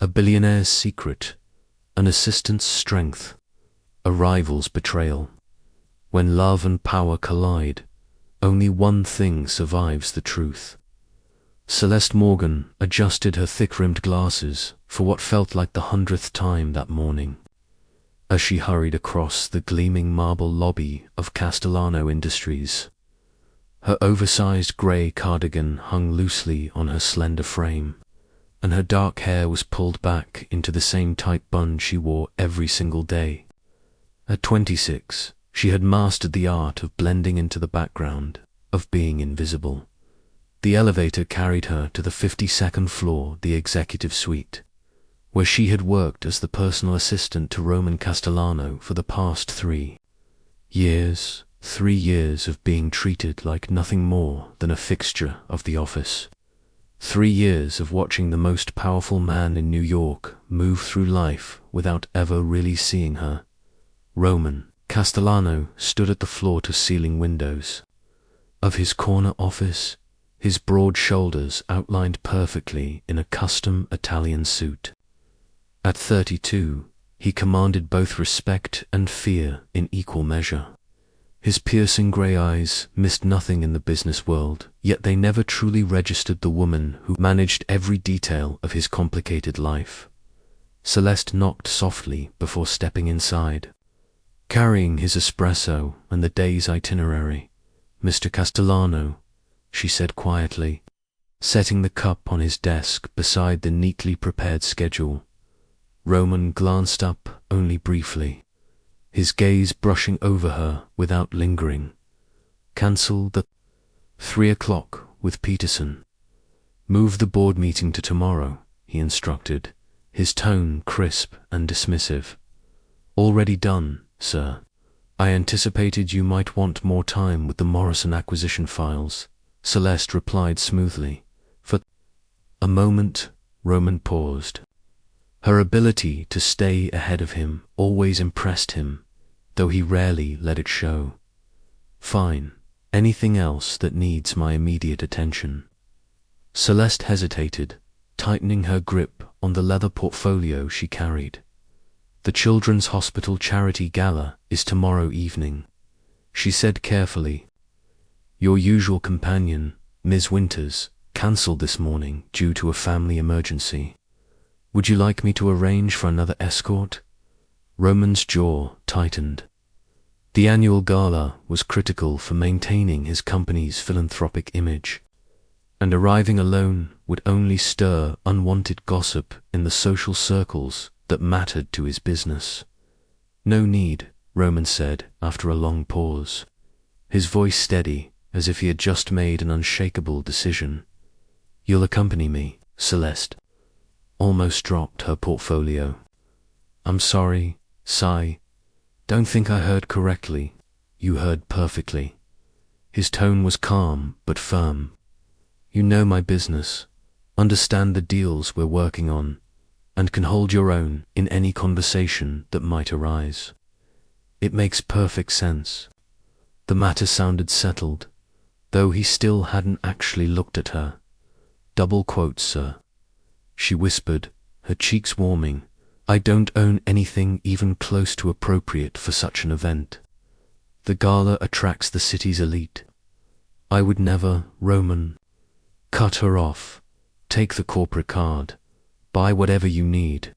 A billionaire's secret, an assistant's strength, a rival's betrayal. When love and power collide, only one thing survives the truth. Celeste Morgan adjusted her thick-rimmed glasses for what felt like the 100th time that morning. As she hurried across the gleaming marble lobby of Castellano Industries, her oversized grey cardigan hung loosely on her slender frame, and her dark hair was pulled back into the same tight bun she wore every single day. At 26, she had mastered the art of blending into the background, of being invisible. The elevator carried her to the 52nd floor, the executive suite, where she had worked as the personal assistant to Roman Castellano for the past 3 years. 3 years of being treated like nothing more than a fixture of the office. 3 years of watching the most powerful man in New York move through life without ever really seeing her. Roman Castellano stood at the floor-to-ceiling windows of his corner office, his broad shoulders outlined perfectly in a custom Italian suit. At 32, he commanded both respect and fear in equal measure. His piercing grey eyes missed nothing in the business world, yet they never truly registered the woman who managed every detail of his complicated life. Celeste knocked softly before stepping inside. Carrying his espresso and the day's itinerary, "Mr. Castellano," she said quietly, setting the cup on his desk beside the neatly prepared schedule. Roman glanced up only briefly, his gaze brushing over her without lingering. "Cancel the 3 o'clock with Peterson. Move the board meeting to tomorrow," he instructed, his tone crisp and dismissive. "Already done, sir. I anticipated you might want more time with the Morrison acquisition files," Celeste replied smoothly. For a moment, Roman paused. Her ability to stay ahead of him always impressed him, though he rarely let it show. "Fine. Anything else that needs my immediate attention?" Celeste hesitated, tightening her grip on the leather portfolio she carried. "The Children's Hospital Charity Gala is tomorrow evening," she said carefully. "Your usual companion, Ms. Winters, cancelled this morning due to a family emergency. Would you like me to arrange for another escort?" Roman's jaw tightened. The annual gala was critical for maintaining his company's philanthropic image, and arriving alone would only stir unwanted gossip in the social circles that mattered to his business. "No need," Roman said after a long pause, his voice steady as if he had just made an unshakable decision. "You'll accompany me," Celeste almost dropped her portfolio. "I'm sorry, sigh. Don't think I heard correctly." "You heard perfectly." His tone was calm but firm. "You know my business, understand the deals we're working on, and can hold your own in any conversation that might arise. It makes perfect sense." The matter sounded settled, though he still hadn't actually looked at her. "Double quotes, sir," she whispered, her cheeks warming. "I don't own anything even close to appropriate for such an event. The gala attracts the city's elite." "I would never," Roman cut her off. "Take the corporate card. Buy whatever you need.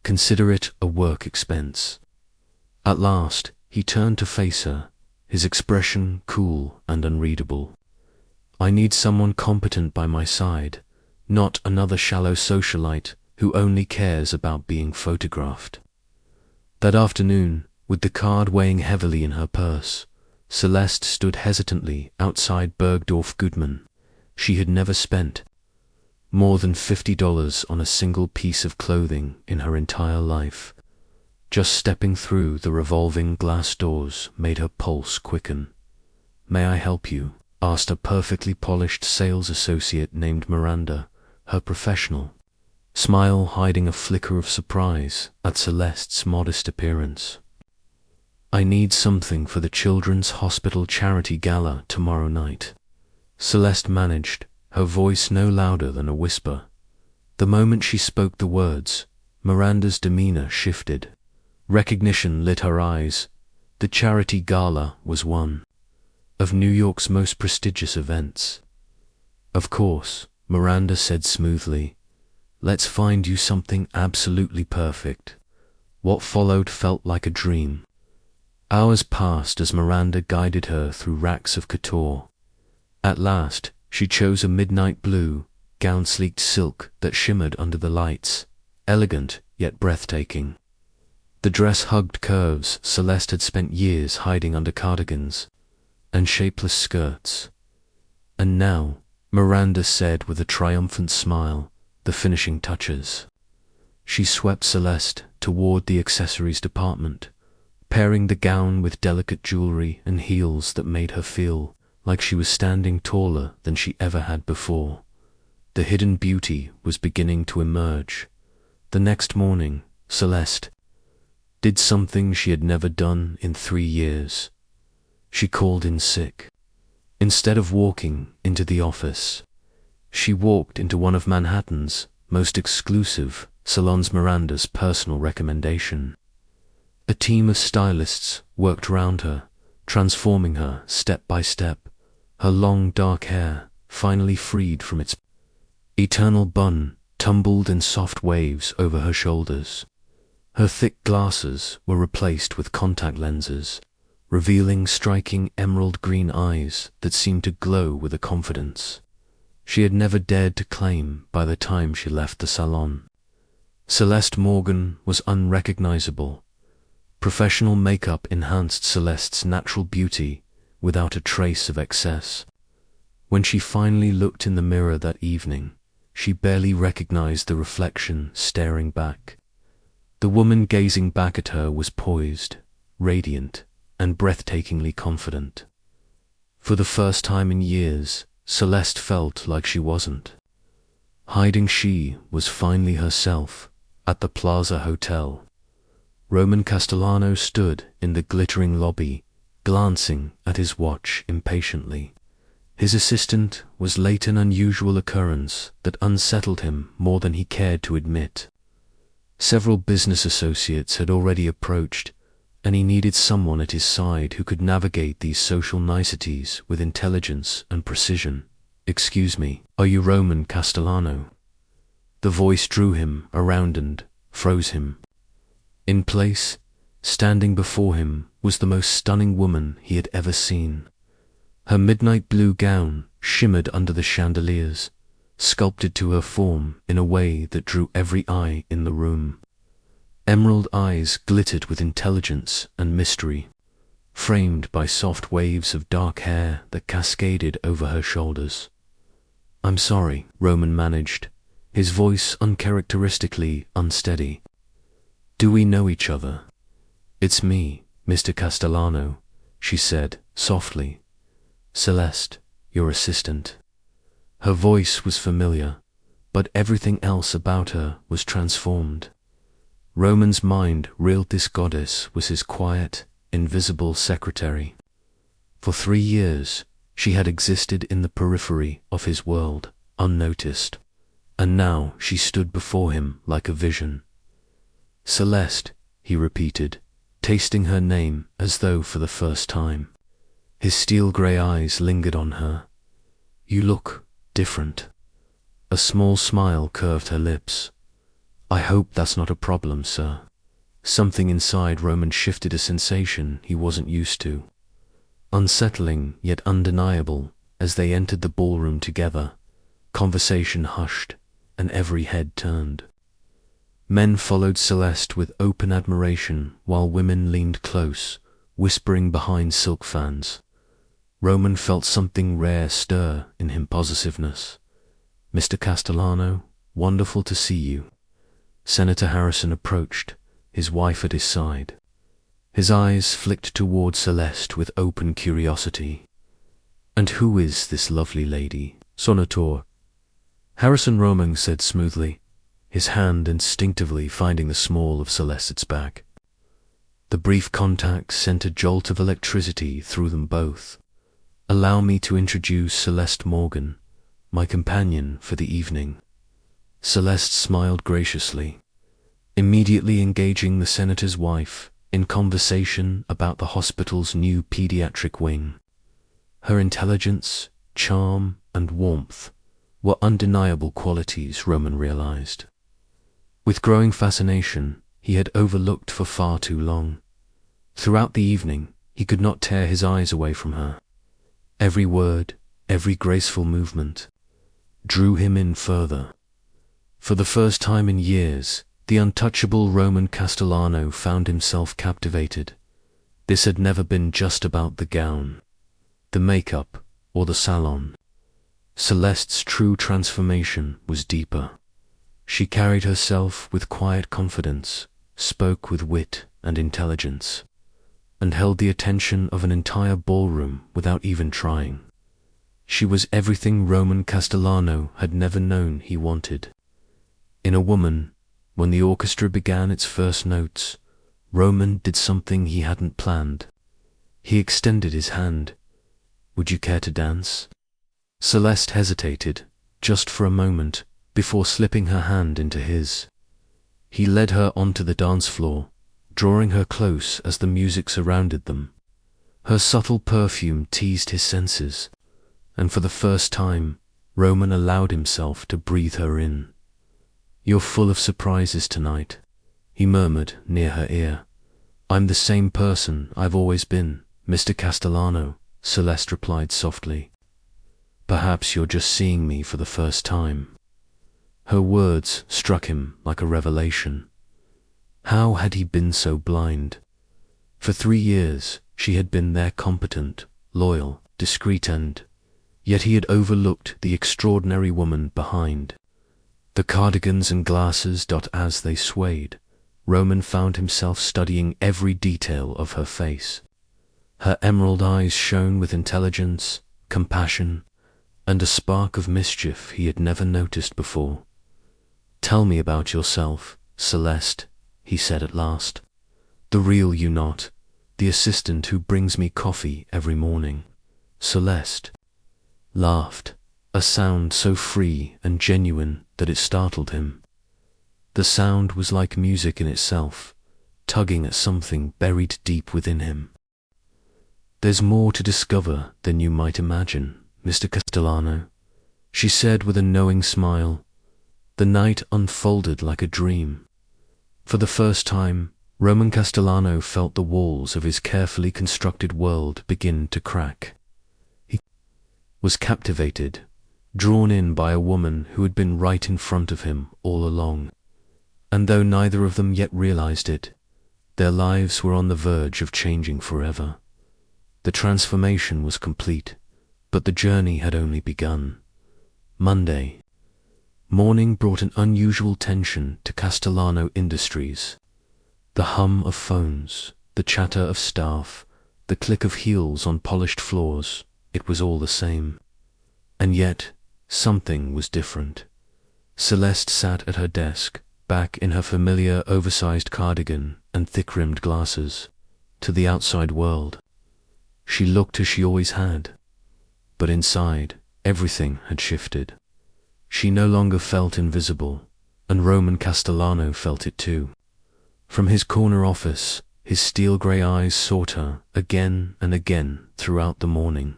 Consider it a work expense." At last, he turned to face her, his expression cool and unreadable. "I need someone competent by my side, not another shallow socialite who only cares about being photographed." That afternoon, with the card weighing heavily in her purse, Celeste stood hesitantly outside Bergdorf Goodman. She had never spent more than $50 on a single piece of clothing in her entire life. Just stepping through the revolving glass doors made her pulse quicken. "May I help you?" asked a perfectly polished sales associate named Miranda, her professional smile hiding a flicker of surprise at Celeste's modest appearance. "I need something for the Children's Hospital Charity Gala tomorrow night," Celeste managed, her voice no louder than a whisper. The moment she spoke the words, Miranda's demeanor shifted. Recognition lit her eyes. The charity gala was one of New York's most prestigious events. Of course, Miranda said smoothly. Let's find you something absolutely perfect. What followed felt like a dream. Hours passed as Miranda guided her through racks of couture. At last, she chose a midnight blue, gown-sleeked silk that shimmered under the lights, elegant yet breathtaking. The dress hugged curves Celeste had spent years hiding under cardigans and shapeless skirts. And now, Miranda said with a triumphant smile, the finishing touches. She swept Celeste toward the accessories department, pairing the gown with delicate jewelry and heels that made her feel like she was standing taller than she ever had before. The hidden beauty was beginning to emerge. The next morning, Celeste did something she had never done in 3 years. She called in sick. Instead of walking into the office, she walked into one of Manhattan's most exclusive salons, Miranda's personal recommendation. A team of stylists worked around her, transforming her step by step, her long dark hair finally freed from its eternal bun tumbled in soft waves over her shoulders. Her thick glasses were replaced with contact lenses, revealing striking emerald green eyes that seemed to glow with a confidence she had never dared to claim by the time she left the salon. Celeste Morgan was unrecognizable. Professional makeup enhanced Celeste's natural beauty without a trace of excess. When she finally looked in the mirror that evening, she barely recognized the reflection staring back. The woman gazing back at her was poised, radiant, and breathtakingly confident. For the first time in years, Celeste felt like she wasn't hiding. She was finally herself at the Plaza Hotel. Roman Castellano stood in the glittering lobby, glancing at his watch impatiently. His assistant was late, an unusual occurrence that unsettled him more than he cared to admit. Several business associates had already approached, and he needed someone at his side who could navigate these social niceties with intelligence and precision. "Excuse me, are you Roman Castellano?" The voice drew him around and froze him. In place, standing before him, was the most stunning woman he had ever seen. Her midnight blue gown shimmered under the chandeliers, sculpted to her form in a way that drew every eye in the room. Emerald eyes glittered with intelligence and mystery, framed by soft waves of dark hair that cascaded over her shoulders. "I'm sorry," Roman managed, his voice uncharacteristically unsteady. "Do we know each other?" "It's me, Mr. Castellano," she said softly. "Celeste, your assistant." Her voice was familiar, but everything else about her was transformed. Roman's mind reeled. This goddess was his quiet, invisible secretary. For 3 years, she had existed in the periphery of his world, unnoticed, and now she stood before him like a vision. "Celeste," he repeated, tasting her name as though for the first time. His steel-grey eyes lingered on her. "You look different." A small smile curved her lips. "I hope that's not a problem, sir." Something inside Roman shifted, a sensation he wasn't used to. Unsettling yet undeniable. As they entered the ballroom together, conversation hushed and every head turned. Men followed Celeste with open admiration while women leaned close, whispering behind silk fans. Roman felt something rare stir in him, possessiveness. "Mr. Castellano, wonderful to see you." Senator Harrison approached, his wife at his side. His eyes flicked toward Celeste with open curiosity. "And who is this lovely lady, Senator?" Harrison, Roman said smoothly, his hand instinctively finding the small of Celeste's back. The brief contact sent a jolt of electricity through them both. "Allow me to introduce Celeste Morgan, my companion for the evening." Celeste smiled graciously. immediately engaging the senator's wife in conversation about the hospital's new pediatric wing. Her intelligence, charm, and warmth were undeniable qualities, Roman realized. With growing fascination, he had overlooked for far too long. Throughout the evening, he could not tear his eyes away from her. Every word, every graceful movement, drew him in further. For the first time in years, the untouchable Roman Castellano found himself captivated. This had never been just about the gown, the makeup, or the salon. Celeste's true transformation was deeper. She carried herself with quiet confidence, spoke with wit and intelligence, and held the attention of an entire ballroom without even trying. She was everything Roman Castellano had never known he wanted. In a woman, when the orchestra began its first notes, Roman did something he hadn't planned. He extended his hand. "Would you care to dance?" Celeste hesitated, just for a moment, before slipping her hand into his. He led her onto the dance floor, drawing her close as the music surrounded them. Her subtle perfume teased his senses, and for the first time, Roman allowed himself to breathe her in. "You're full of surprises tonight," he murmured near her ear. "I'm the same person I've always been, Mr. Castellano," Celeste replied softly. "Perhaps you're just seeing me for the first time." Her words struck him like a revelation. How had he been so blind? For 3 years, she had been there, competent, loyal, discreet, and yet he had overlooked the extraordinary woman behind. The cardigans and glasses. As they swayed, Roman found himself studying every detail of her face. Her emerald eyes shone with intelligence, compassion, and a spark of mischief he had never noticed before. "Tell me about yourself, Celeste," he said at last. "The real you, not the assistant who brings me coffee every morning." Celeste laughed, a sound so free and genuine that it startled him. The sound was like music in itself, tugging at something buried deep within him. "There's more to discover than you might imagine, Mr. Castellano," she said with a knowing smile. The night unfolded like a dream. For the first time, Roman Castellano felt the walls of his carefully constructed world begin to crack. He was captivated, drawn in by a woman who had been right in front of him all along. And though neither of them yet realized it, their lives were on the verge of changing forever. The transformation was complete, but the journey had only begun. Monday morning brought an unusual tension to Castellano Industries. The hum of phones, the chatter of staff, the click of heels on polished floors, it was all the same. And yet, something was different. Celeste sat at her desk, back in her familiar oversized cardigan and thick-rimmed glasses. To the outside world, she looked as she always had. But inside, everything had shifted. She no longer felt invisible, and Roman Castellano felt it too. From his corner office, his steel-grey eyes sought her again and again throughout the morning,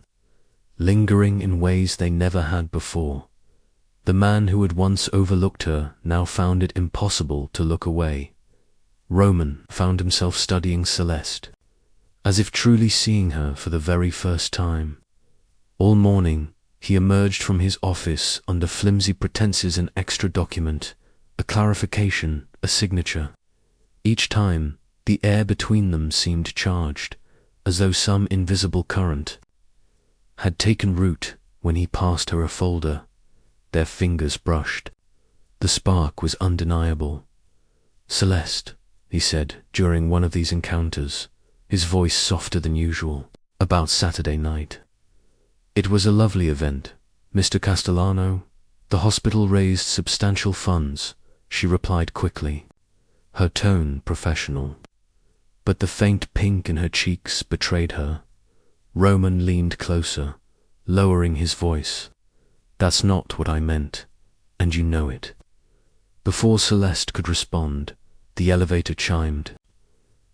lingering in ways they never had before. The man who had once overlooked her now found it impossible to look away. Roman found himself studying Celeste, as if truly seeing her for the very first time. All morning, he emerged from his office under flimsy pretenses: an extra document, a clarification, a signature. Each time, the air between them seemed charged, as though some invisible current had taken root. When he passed her a folder, their fingers brushed. The spark was undeniable. "Celeste," he said during one of these encounters, his voice softer than usual, "about Saturday night." "It was a lovely event, Mr. Castellano. The hospital raised substantial funds," she replied quickly, her tone professional. But the faint pink in her cheeks betrayed her. Roman leaned closer, lowering his voice. "That's not what I meant, and you know it." Before Celeste could respond, The elevator chimed.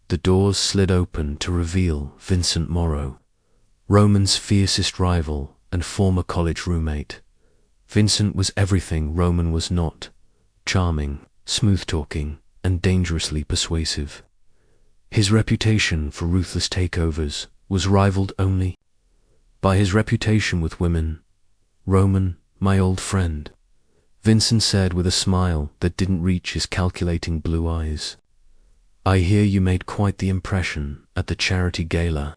The doors slid open to reveal Vincent Morrow, Roman's fiercest rival and former college roommate. Vincent was everything Roman was not: charming, smooth-talking, and dangerously persuasive. His reputation for ruthless takeovers was rivaled only by his reputation with women. "Roman, my old friend," Vincent said with a smile that didn't reach his calculating blue eyes. "I hear you made quite the impression at the charity gala.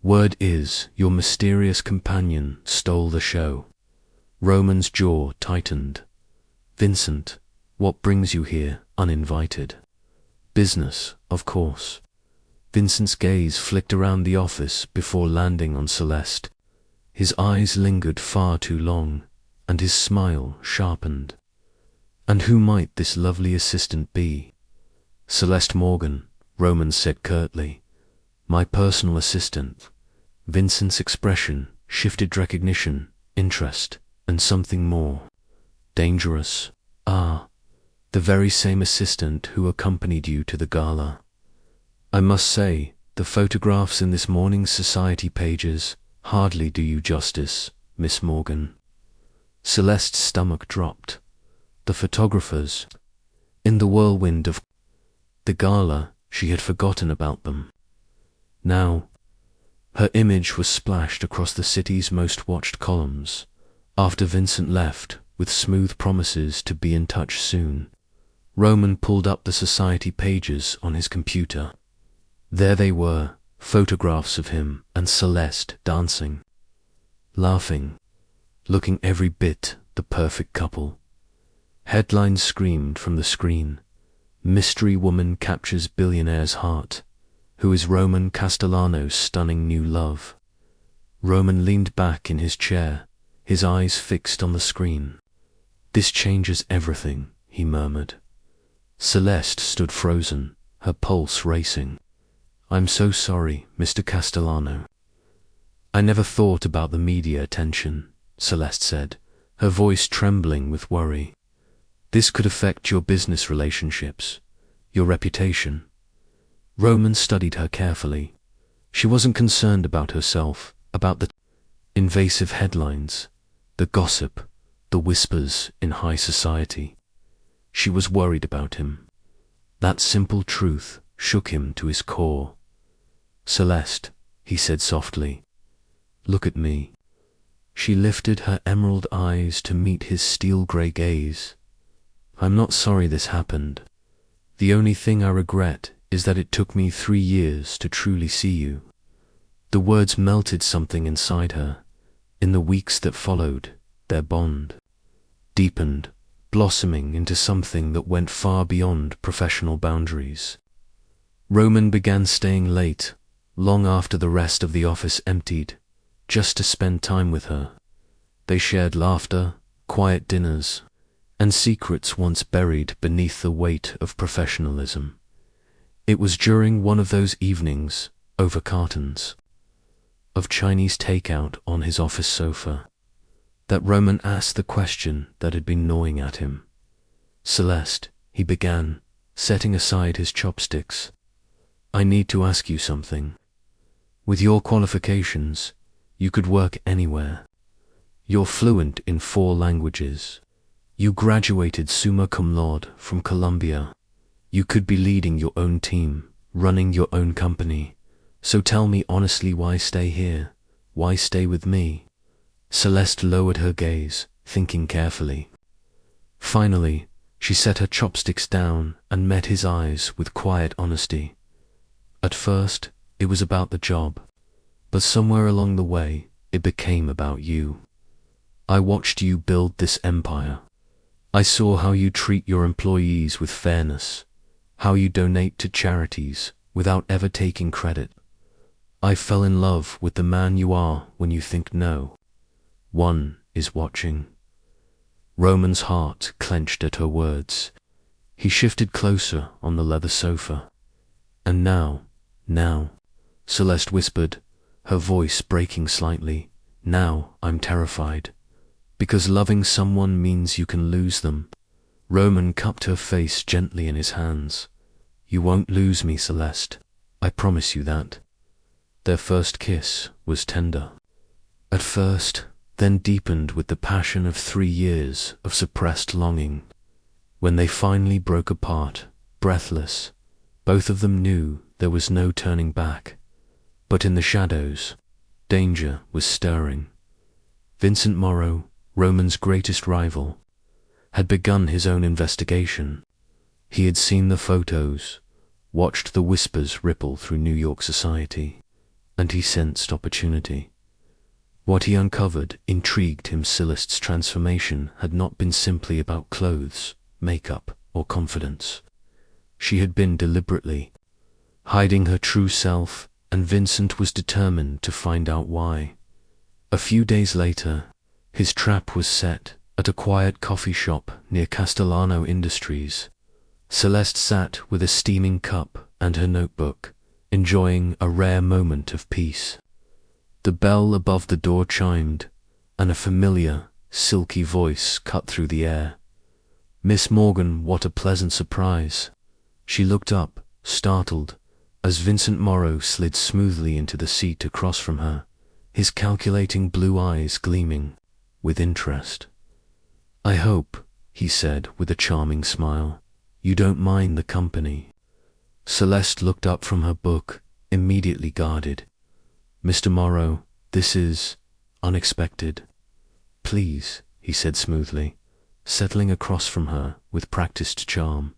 Word is, your mysterious companion stole the show." Roman's jaw tightened. "Vincent, what brings you here uninvited?" "Business, of course." Vincent's gaze flicked around the office before landing on Celeste. His eyes lingered far too long, and his smile sharpened. "And who might this lovely assistant be?" "Celeste Morgan," Roman said curtly. "My personal assistant." Vincent's expression shifted: recognition, interest, and something more. "Dangerous? Ah, the very same assistant who accompanied you to the gala. I must say, the photographs in this morning's society pages hardly do you justice, Miss Morgan." Celeste's stomach dropped. The photographers, in the whirlwind of the gala, she had forgotten about them. Now, her image was splashed across the city's most watched columns. After Vincent left, with smooth promises to be in touch soon, Roman pulled up the society pages on his computer. There they were, photographs of him and Celeste dancing, laughing, looking every bit the perfect couple. Headlines screamed from the screen: "Mystery woman captures billionaire's heart. Who is Roman Castellano's stunning new love?" Roman leaned back in his chair, his eyes fixed on the screen. "This changes everything," he murmured. Celeste stood frozen, her pulse racing. "I'm so sorry, Mr. Castellano." "I never thought about the media attention," Celeste said, her voice trembling with worry. "This could affect your business relationships, your reputation." Roman studied her carefully. She wasn't concerned about herself, about the invasive headlines, the gossip, the whispers in high society. She was worried about him. That simple truth shook him to his core. "Celeste," he said softly, "look at me." She lifted her emerald eyes to meet his steel-grey gaze. "I'm not sorry this happened. The only thing I regret is that it took me 3 years to truly see you." The words melted something inside her. In the weeks that followed, their bond deepened, blossoming into something that went far beyond professional boundaries. Roman began staying late, long after the rest of the office emptied, just to spend time with her. They shared laughter, quiet dinners, and secrets once buried beneath the weight of professionalism. It was during one of those evenings, over cartons of Chinese takeout on his office sofa, that Roman asked the question that had been gnawing at him. "Celeste," he began, setting aside his chopsticks, "I need to ask you something. With your qualifications, you could work anywhere. You're fluent in 4 languages. You graduated summa cum laude from Columbia. You could be leading your own team, running your own company. So tell me honestly, why stay here? Why stay with me?" Celeste lowered her gaze, thinking carefully. Finally, she set her chopsticks down and met his eyes with quiet honesty. "At first, it was about the job, but somewhere along the way, it became about you. I watched you build this empire. I saw how you treat your employees with fairness, how you donate to charities without ever taking credit. I fell in love with the man you are when you think no one is watching." Roman's heart clenched at her words. He shifted closer on the leather sofa. "And now, Celeste whispered, her voice breaking slightly, "now I'm terrified. Because loving someone means you can lose them." Roman cupped her face gently in his hands. You won't lose me, Celeste. I promise you that. Their first kiss was tender. At first, then deepened with the passion of 3 years of suppressed longing. When they finally broke apart, breathless, both of them knew there was no turning back. But in the shadows, danger was stirring. Vincent Morrow, Roman's greatest rival, had begun his own investigation. He had seen the photos, watched the whispers ripple through New York society, and he sensed opportunity. What he uncovered intrigued him. Celeste's transformation had not been simply about clothes, makeup, or confidence. She had been deliberately hiding her true self, and Vincent was determined to find out why. A few days later, his trap was set at a quiet coffee shop near Castellano Industries. Celeste sat with a steaming cup and her notebook, enjoying a rare moment of peace. The bell above the door chimed, and a familiar, silky voice cut through the air. "Miss Morgan, what a pleasant surprise." She looked up, startled, as Vincent Morrow slid smoothly into the seat across from her, his calculating blue eyes gleaming with interest. "I hope," he said with a charming smile, "you don't mind the company." Celeste looked up from her book, immediately guarded. "Mr. Morrow, this is unexpected." "Please," he said smoothly, settling across from her with practiced charm.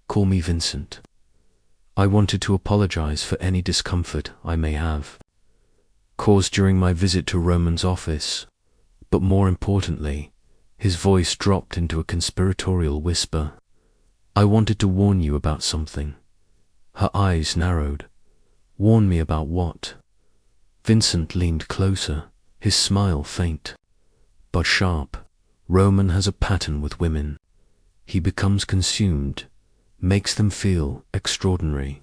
"Call me Vincent. I wanted to apologize for any discomfort I may have caused during my visit to Roman's office, but more importantly," his voice dropped into a conspiratorial whisper, "I wanted to warn you about something." Her eyes narrowed. "Warn me about what?" Vincent leaned closer, his smile faint, but sharp. "Roman has a pattern with women. He becomes consumed, makes them feel extraordinary.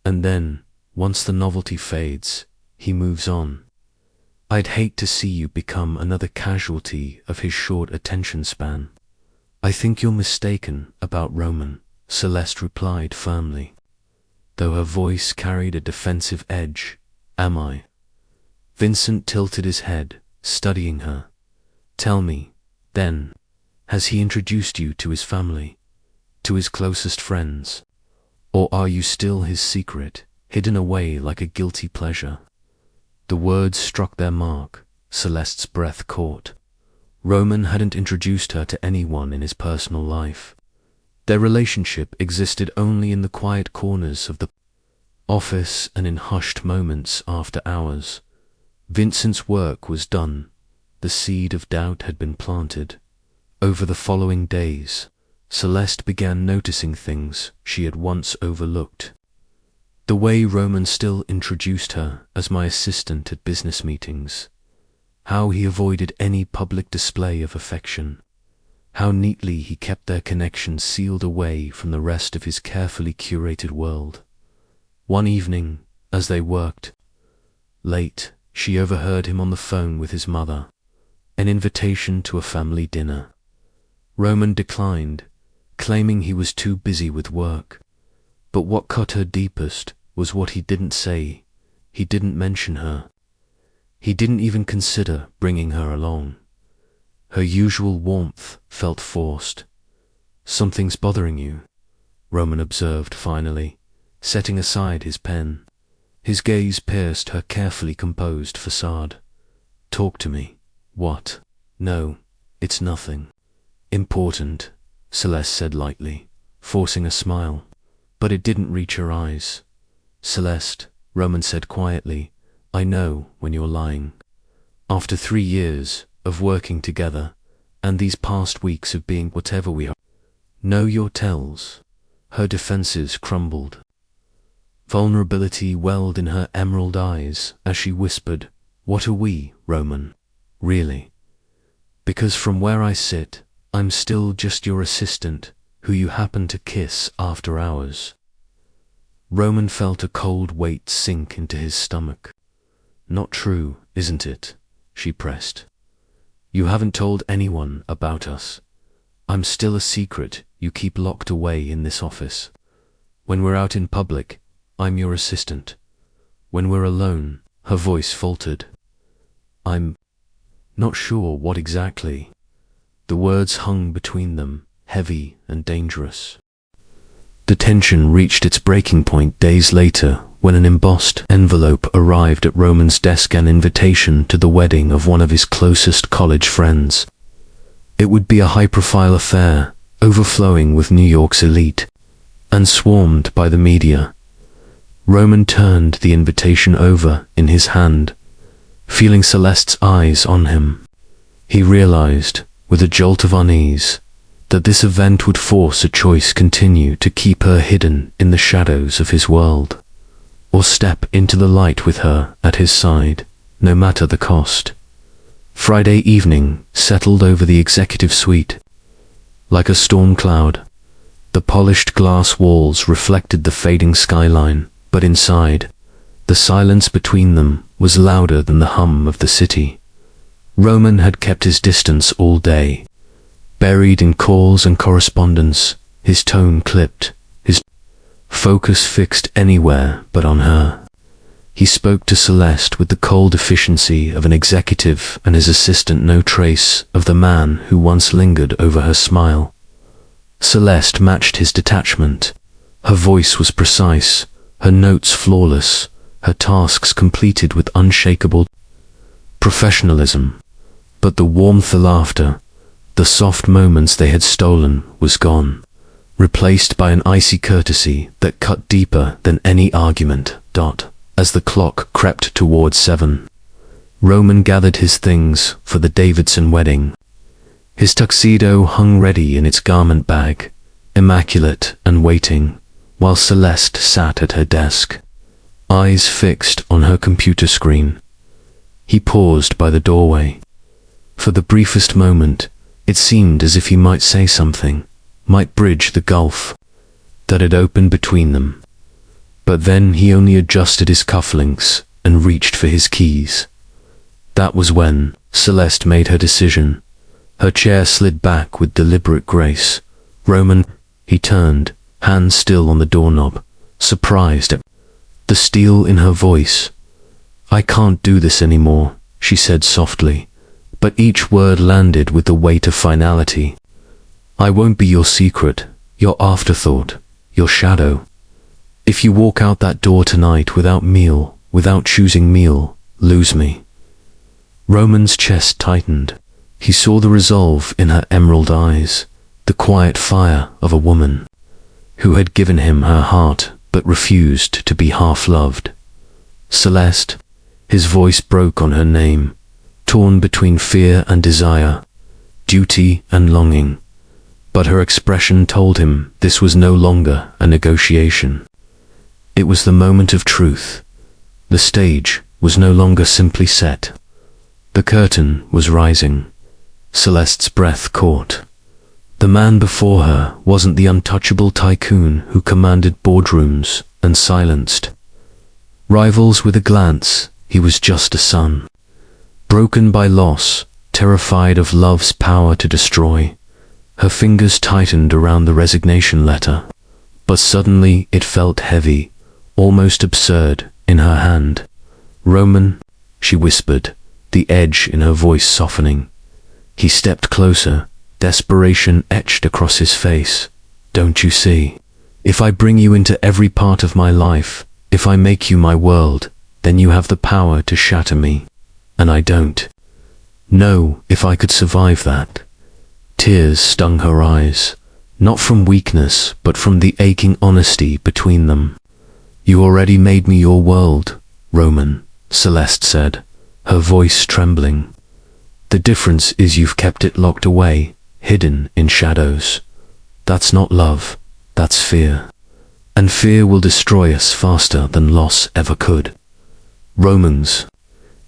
And then, once the novelty fades, he moves on. I'd hate to see you become another casualty of his short attention span." "I think you're mistaken about Roman," Celeste replied firmly, though her voice carried a defensive edge. "Am I?" Vincent tilted his head, studying her. "Tell me, then, has he introduced you to his family, to his closest friends? Or are you still his secret, hidden away like a guilty pleasure?" The words struck their mark. Celeste's breath caught. Roman hadn't introduced her to anyone in his personal life. Their relationship existed only in the quiet corners of the office and in hushed moments after hours. Vincent's work was done. The seed of doubt had been planted. Over the following days, Celeste began noticing things she had once overlooked. The way Roman still introduced her as my assistant at business meetings, how he avoided any public display of affection, how neatly he kept their connection sealed away from the rest of his carefully curated world. One evening, as they worked late, she overheard him on the phone with his mother, an invitation to a family dinner. Roman declined, claiming he was too busy with work. But what cut her deepest was what he didn't say. He didn't mention her. He didn't even consider bringing her along. Her usual warmth felt forced. "Something's bothering you," Roman observed finally, setting aside his pen. His gaze pierced her carefully composed facade. "Talk to me." "What?" "No, it's nothing important," Celeste said lightly, forcing a smile, but it didn't reach her eyes. "Celeste," Roman said quietly, "I know when you're lying. After 3 years of working together, and these past weeks of being whatever we are, know your tells." Her defenses crumbled. Vulnerability welled in her emerald eyes as she whispered, "What are we, Roman? Really? Because from where I sit, I'm still just your assistant, who you happen to kiss after hours." Roman felt a cold weight sink into his stomach. "Not true, isn't it?" she pressed. "You haven't told anyone about us. I'm still a secret you keep locked away in this office." When we're out in public, I'm your assistant. When we're alone, her voice faltered. I'm not sure what exactly. The words hung between them, heavy and dangerous. The tension reached its breaking point days later when an embossed envelope arrived at Roman's desk, an invitation to the wedding of one of his closest college friends. It would be a high-profile affair, overflowing with New York's elite, and swarmed by the media. Roman turned the invitation over in his hand, feeling Celeste's eyes on him. He realized, with a jolt of unease, that this event would force a choice: continue to keep her hidden in the shadows of his world, or step into the light with her at his side, no matter the cost. Friday evening settled over the executive suite. Like a storm cloud, the polished glass walls reflected the fading skyline, but inside, the silence between them was louder than the hum of the city. Roman had kept his distance all day, buried in calls and correspondence, his tone clipped, his focus fixed anywhere but on her. He spoke to Celeste with the cold efficiency of an executive, and his assistant no trace of the man who once lingered over her smile. Celeste matched his detachment. Her voice was precise, her notes flawless, her tasks completed with unshakable professionalism. But the warmth, the laughter, the soft moments they had stolen was gone, replaced by an icy courtesy that cut deeper than any argument. As the clock crept towards 7, Roman gathered his things for the Davidson wedding. His tuxedo hung ready in its garment bag, immaculate and waiting, while Celeste sat at her desk, eyes fixed on her computer screen. He paused by the doorway. For the briefest moment, it seemed as if he might say something, might bridge the gulf that had opened between them. But then he only adjusted his cufflinks and reached for his keys. That was when Celeste made her decision. Her chair slid back with deliberate grace. Roman, he turned, hand still on the doorknob, surprised at the steel in her voice. I can't do this anymore, she said softly, but each word landed with the weight of finality. I won't be your secret, your afterthought, your shadow. If you walk out that door tonight without choosing meal, lose me. Roman's chest tightened. He saw the resolve in her emerald eyes, the quiet fire of a woman who had given him her heart but refused to be half-loved. Celeste, his voice broke on her name, torn between fear and desire, duty and longing. But her expression told him this was no longer a negotiation. It was the moment of truth. The stage was no longer simply set. The curtain was rising. Celeste's breath caught. The man before her wasn't the untouchable tycoon who commanded boardrooms and silenced rivals with a glance. He was just a son, broken by loss, terrified of love's power to destroy. Her fingers tightened around the resignation letter, but suddenly it felt heavy, almost absurd, in her hand. Roman, she whispered, the edge in her voice softening. He stepped closer, desperation etched across his face. Don't you see? If I bring you into every part of my life, if I make you my world, then you have the power to shatter me. And I don't know if I could survive that. Tears stung her eyes, not from weakness, but from the aching honesty between them. You already made me your world, Roman, Celeste said, her voice trembling. The difference is you've kept it locked away, hidden in shadows. That's not love, that's fear. And fear will destroy us faster than loss ever could. Roman's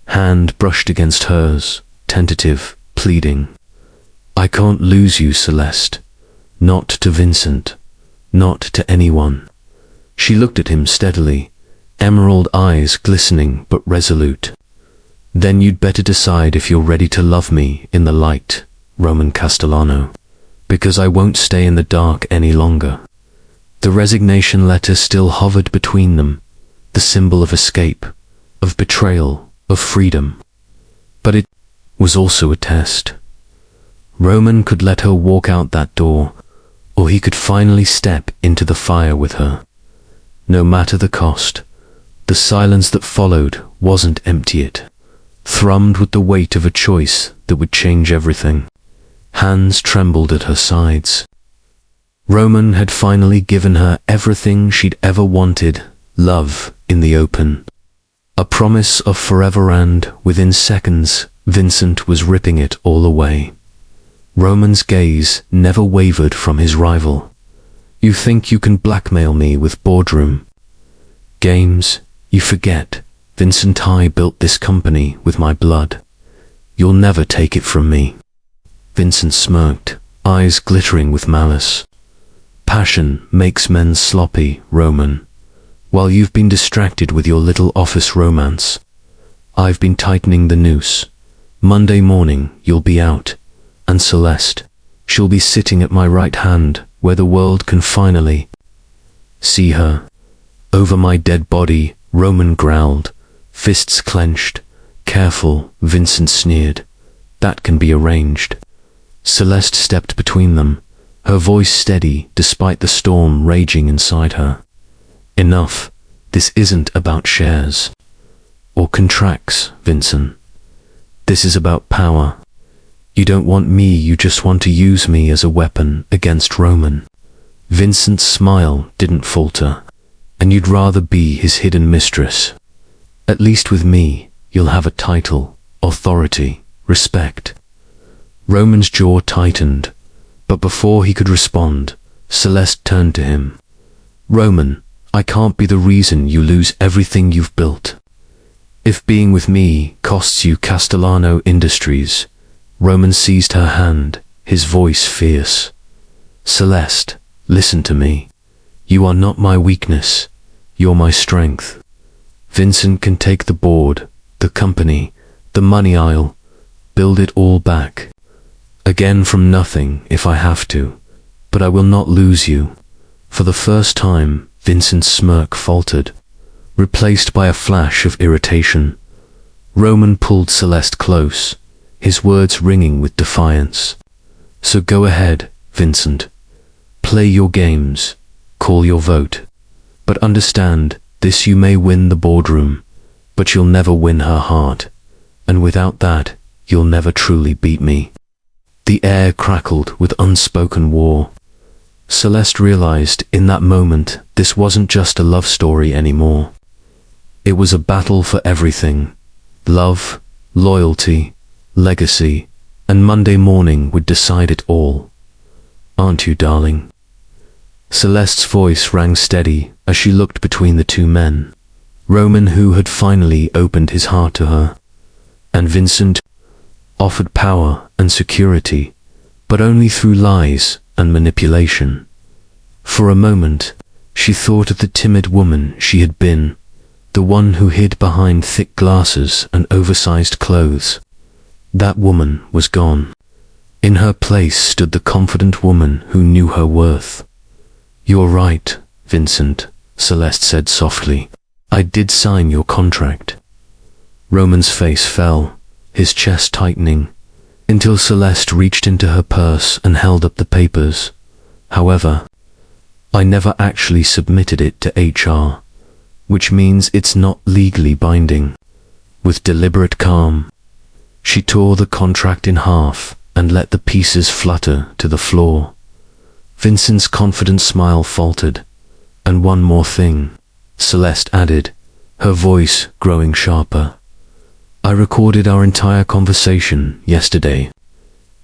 hand brushed against hers, tentative, pleading. I can't lose you, Celeste. Not to Vincent. Not to anyone. She looked at him steadily, emerald eyes glistening but resolute. Then you'd better decide if you're ready to love me in the light, Roman Castellano, because I won't stay in the dark any longer. The resignation letter still hovered between them, the symbol of escape, of betrayal, of freedom. But it was also a test. Roman could let her walk out that door, or he could finally step into the fire with her. No matter the cost, the silence that followed wasn't empty. It thrummed with the weight of a choice that would change everything. Hands trembled at her sides. Roman had finally given her everything she'd ever wanted, love in the open. A promise of forever, and within seconds, Vincent was ripping it all away. Roman's gaze never wavered from his rival. You think you can blackmail me with boardroom games? You forget, Vincent, I built this company with my blood. You'll never take it from me. Vincent smirked, eyes glittering with malice. Passion makes men sloppy, Roman. While you've been distracted with your little office romance, I've been tightening the noose. Monday morning, you'll be out, and Celeste, she'll be sitting at my right hand, where the world can finally see her. Over my dead body, Roman growled, fists clenched. Careful, Vincent sneered. That can be arranged. Celeste stepped between them, her voice steady despite the storm raging inside her. Enough. This isn't about shares or contracts, Vincent. This is about power. You don't want me, you just want to use me as a weapon against Roman. Vincent's smile didn't falter. And you'd rather be his hidden mistress. At least with me, you'll have a title, authority, respect. Roman's jaw tightened, but before he could respond, Celeste turned to him. Roman, I can't be the reason you lose everything you've built. If being with me costs you Castellano Industries. Roman seized her hand, his voice fierce. Celeste, listen to me. You are not my weakness. You're my strength. Vincent can take the board, the company, the money. I'll build it all back. Again from nothing if I have to. But I will not lose you. For the first time, Vincent's smirk faltered, replaced by a flash of irritation. Roman pulled Celeste close, his words ringing with defiance. So go ahead, Vincent. Play your games. Call your vote. But understand, this you may win the boardroom, but you'll never win her heart. And without that, you'll never truly beat me. The air crackled with unspoken war. Celeste realized in that moment this wasn't just a love story anymore. It was a battle for everything. Love, loyalty, legacy, and Monday morning would decide it all. Aren't you, darling? Celeste's voice rang steady as she looked between the two men. Roman, who had finally opened his heart to her, and Vincent, offered power and security, but only through lies and manipulation. For a moment, she thought of the timid woman she had been, the one who hid behind thick glasses and oversized clothes. That woman was gone. In her place stood the confident woman who knew her worth. You're right, Vincent, Celeste said softly. I did sign your contract. Roman's face fell, his chest tightening, until Celeste reached into her purse and held up the papers. However, I never actually submitted it to HR, which means it's not legally binding. With deliberate calm, she tore the contract in half and let the pieces flutter to the floor. Vincent's confident smile faltered. And one more thing, Celeste added, her voice growing sharper. I recorded our entire conversation yesterday.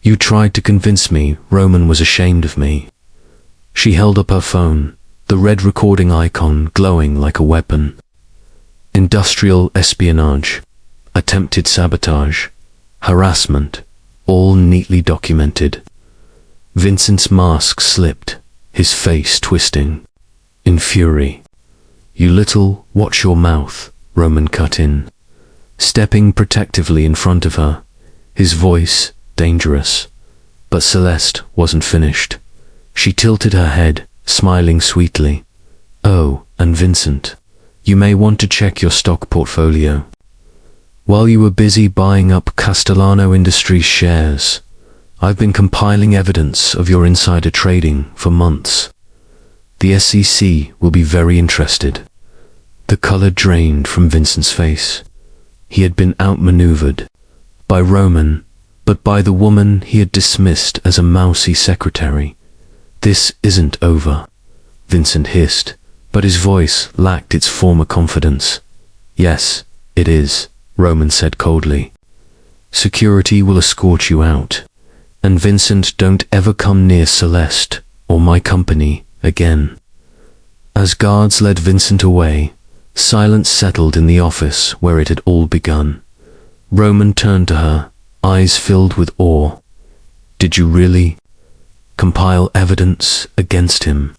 You tried to convince me Roman was ashamed of me. She held up her phone, the red recording icon glowing like a weapon. Industrial espionage, attempted sabotage, harassment, all neatly documented. Vincent's mask slipped, his face twisting. In fury. You little, watch your mouth, Roman cut in, stepping protectively in front of her, his voice dangerous. But Celeste wasn't finished. She tilted her head smiling sweetly. "Oh, and Vincent, you may want to check your stock portfolio. While you were busy buying up Castellano Industries shares, I've been compiling evidence of your insider trading for months. The SEC will be very interested." The color drained from Vincent's face. He had been outmaneuvered by Roman, but by the woman he had dismissed as a mousy secretary. "This isn't over," Vincent hissed, but his voice lacked its former confidence. "Yes, it is," Roman said coldly. "Security will escort you out. And Vincent, don't ever come near Celeste or my company again." As guards led Vincent away, silence settled in the office where it had all begun. Roman turned to her, eyes filled with awe. "Did you really compile evidence against him?"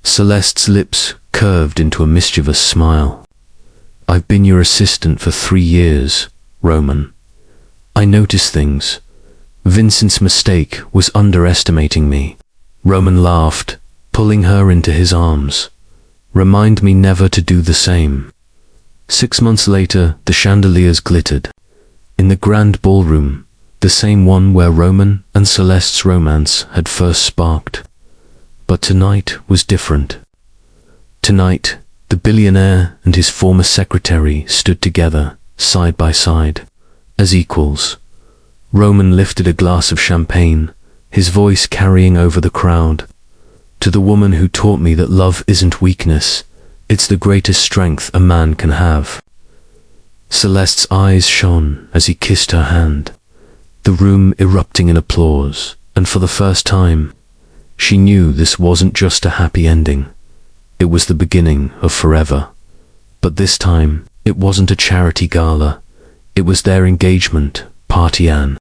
Celeste's lips curved into a mischievous smile. "I've been your assistant for 3 years, Roman. I notice things. Vincent's mistake was underestimating me." Roman laughed, pulling her into his arms. "Remind me never to do the same." 6 months later, the chandeliers glittered. In the grand ballroom, the same one where Roman and Celeste's romance had first sparked. But tonight was different. Tonight, the billionaire and his former secretary stood together, side by side, as equals. Roman lifted a glass of champagne, his voice carrying over the crowd. "To the woman who taught me that love isn't weakness, it's the greatest strength a man can have." Celeste's eyes shone as he kissed her hand, the room erupting in applause, and for the first time, she knew this wasn't just a happy ending. It was the beginning of forever. But this time, it wasn't a charity gala. It was their engagement party, an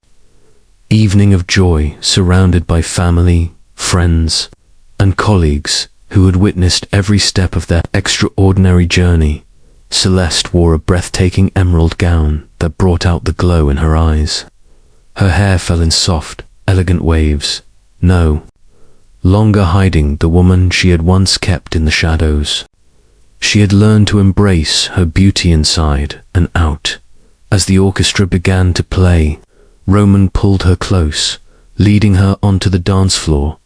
evening of joy surrounded by family, friends, and colleagues who had witnessed every step of their extraordinary journey. Celeste wore a breathtaking emerald gown that brought out the glow in her eyes. Her hair fell in soft, elegant waves, no longer hiding the woman she had once kept in the shadows. She had learned to embrace her beauty inside and out. As the orchestra began to play, Roman pulled her close, leading her onto the dance floor.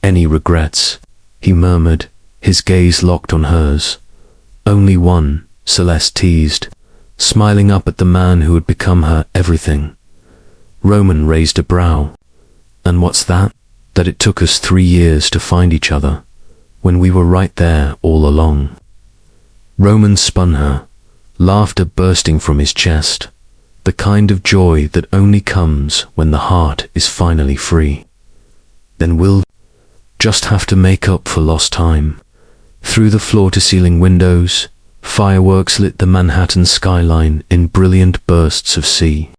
"Any regrets?" he murmured, his gaze locked on hers. "Only one," Celeste teased, smiling up at the man who had become her everything. Roman raised a brow. "And what's that?" "That it took us 3 years to find each other, when we were right there all along." Roman spun her, laughter bursting from his chest, the kind of joy that only comes when the heart is finally free. "Then we'll just have to make up for lost time." Through the floor-to-ceiling windows, fireworks lit the Manhattan skyline in brilliant bursts of sea.